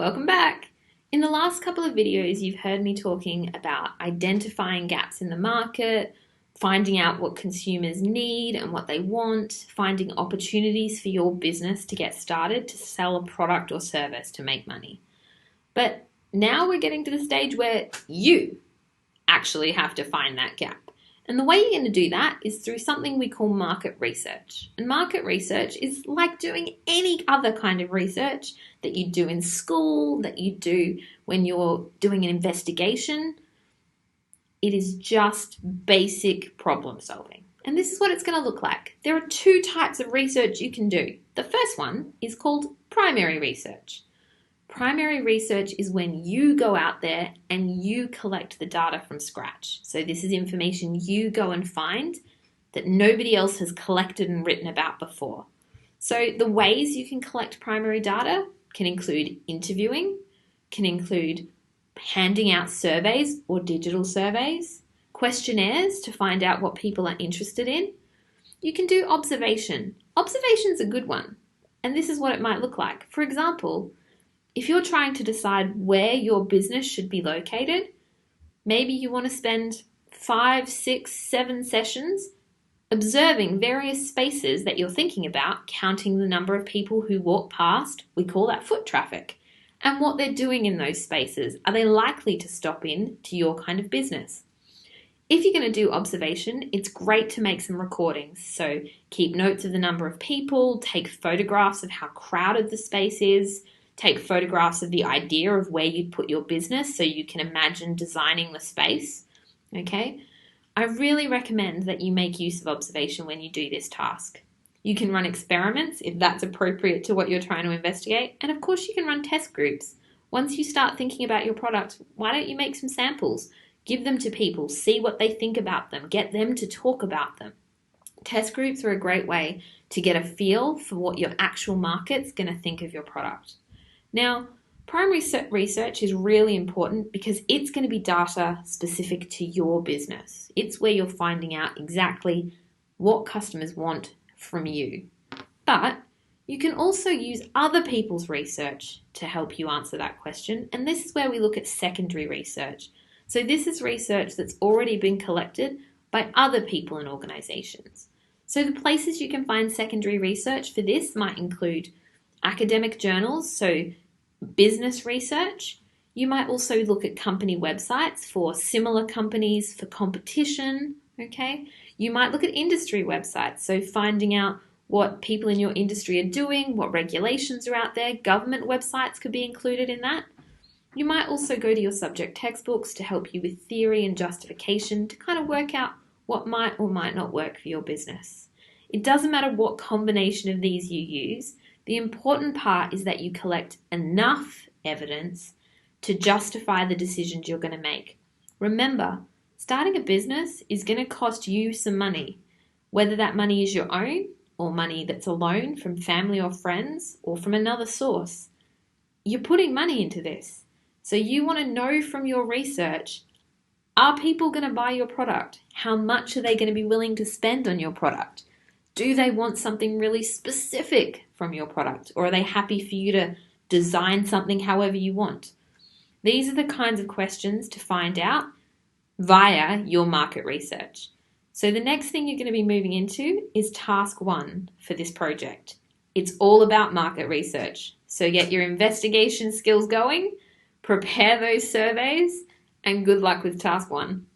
Welcome back. In the last couple of videos, you've heard me talking about identifying gaps in the market, finding out what consumers need and what they want, finding opportunities for your business to get started to sell a product or service to make money. But now we're getting to the stage where you actually have to find that gap. And the way you're going to do that is through something we call market research. And market research is like doing any other kind of research that you do in school, that you do when you're doing an investigation. It is just basic problem solving. And this is what it's going to look like. There are two types of research you can do. The first one is called primary research. Primary research is when you go out there and you collect the data from scratch. So this is information you go and find that nobody else has collected and written about before. So the ways you can collect primary data can include interviewing, can include handing out surveys or digital surveys, questionnaires to find out what people are interested in. You can do observation. Observation's a good one. And this is what it might look like. For example, if you're trying to decide where your business should be located, maybe you want to spend 5, 6, 7 sessions observing various spaces that you're thinking about, counting the number of people who walk past, we call that foot traffic, and what they're doing in those spaces. Are they likely to stop in to your kind of business? If you're going to do observation, it's great to make some recordings. So keep notes of the number of people, take photographs of how crowded the space is, take photographs of the idea of where you'd put your business so you can imagine designing the space, okay? I really recommend that you make use of observation when you do this task. You can run experiments if that's appropriate to what you're trying to investigate, and of course you can run test groups. Once you start thinking about your product, why don't you make some samples? Give them to people, see what they think about them, get them to talk about them. Test groups are a great way to get a feel for what your actual market's going to think of your product. Now, primary research is really important because it's going to be data specific to your business. It's where you're finding out exactly what customers want from you. But you can also use other people's research to help you answer that question, and this is where we look at secondary research. So this is research that's already been collected by other people and organizations. So the places you can find secondary research for this might include academic journals, so business research. You might also look at company websites for similar companies, for competition, okay? You might look at industry websites, so finding out what people in your industry are doing, what regulations are out there. Government websites could be included in that. You might also go to your subject textbooks to help you with theory and justification to kind of work out what might or might not work for your business. It doesn't matter what combination of these you use. The important part is that you collect enough evidence to justify the decisions you're going to make. Remember, starting a business is going to cost you some money, whether that money is your own or money that's a loan from family or friends or from another source. You're putting money into this. So you want to know from your research, are people going to buy your product? How much are they going to be willing to spend on your product? Do they want something really specific from your product, or are they happy for you to design something however you want? These are the kinds of questions to find out via your market research. So the next thing you're going to be moving into is task 1 for this project. It's all about market research. So get your investigation skills going, prepare those surveys, and good luck with task 1.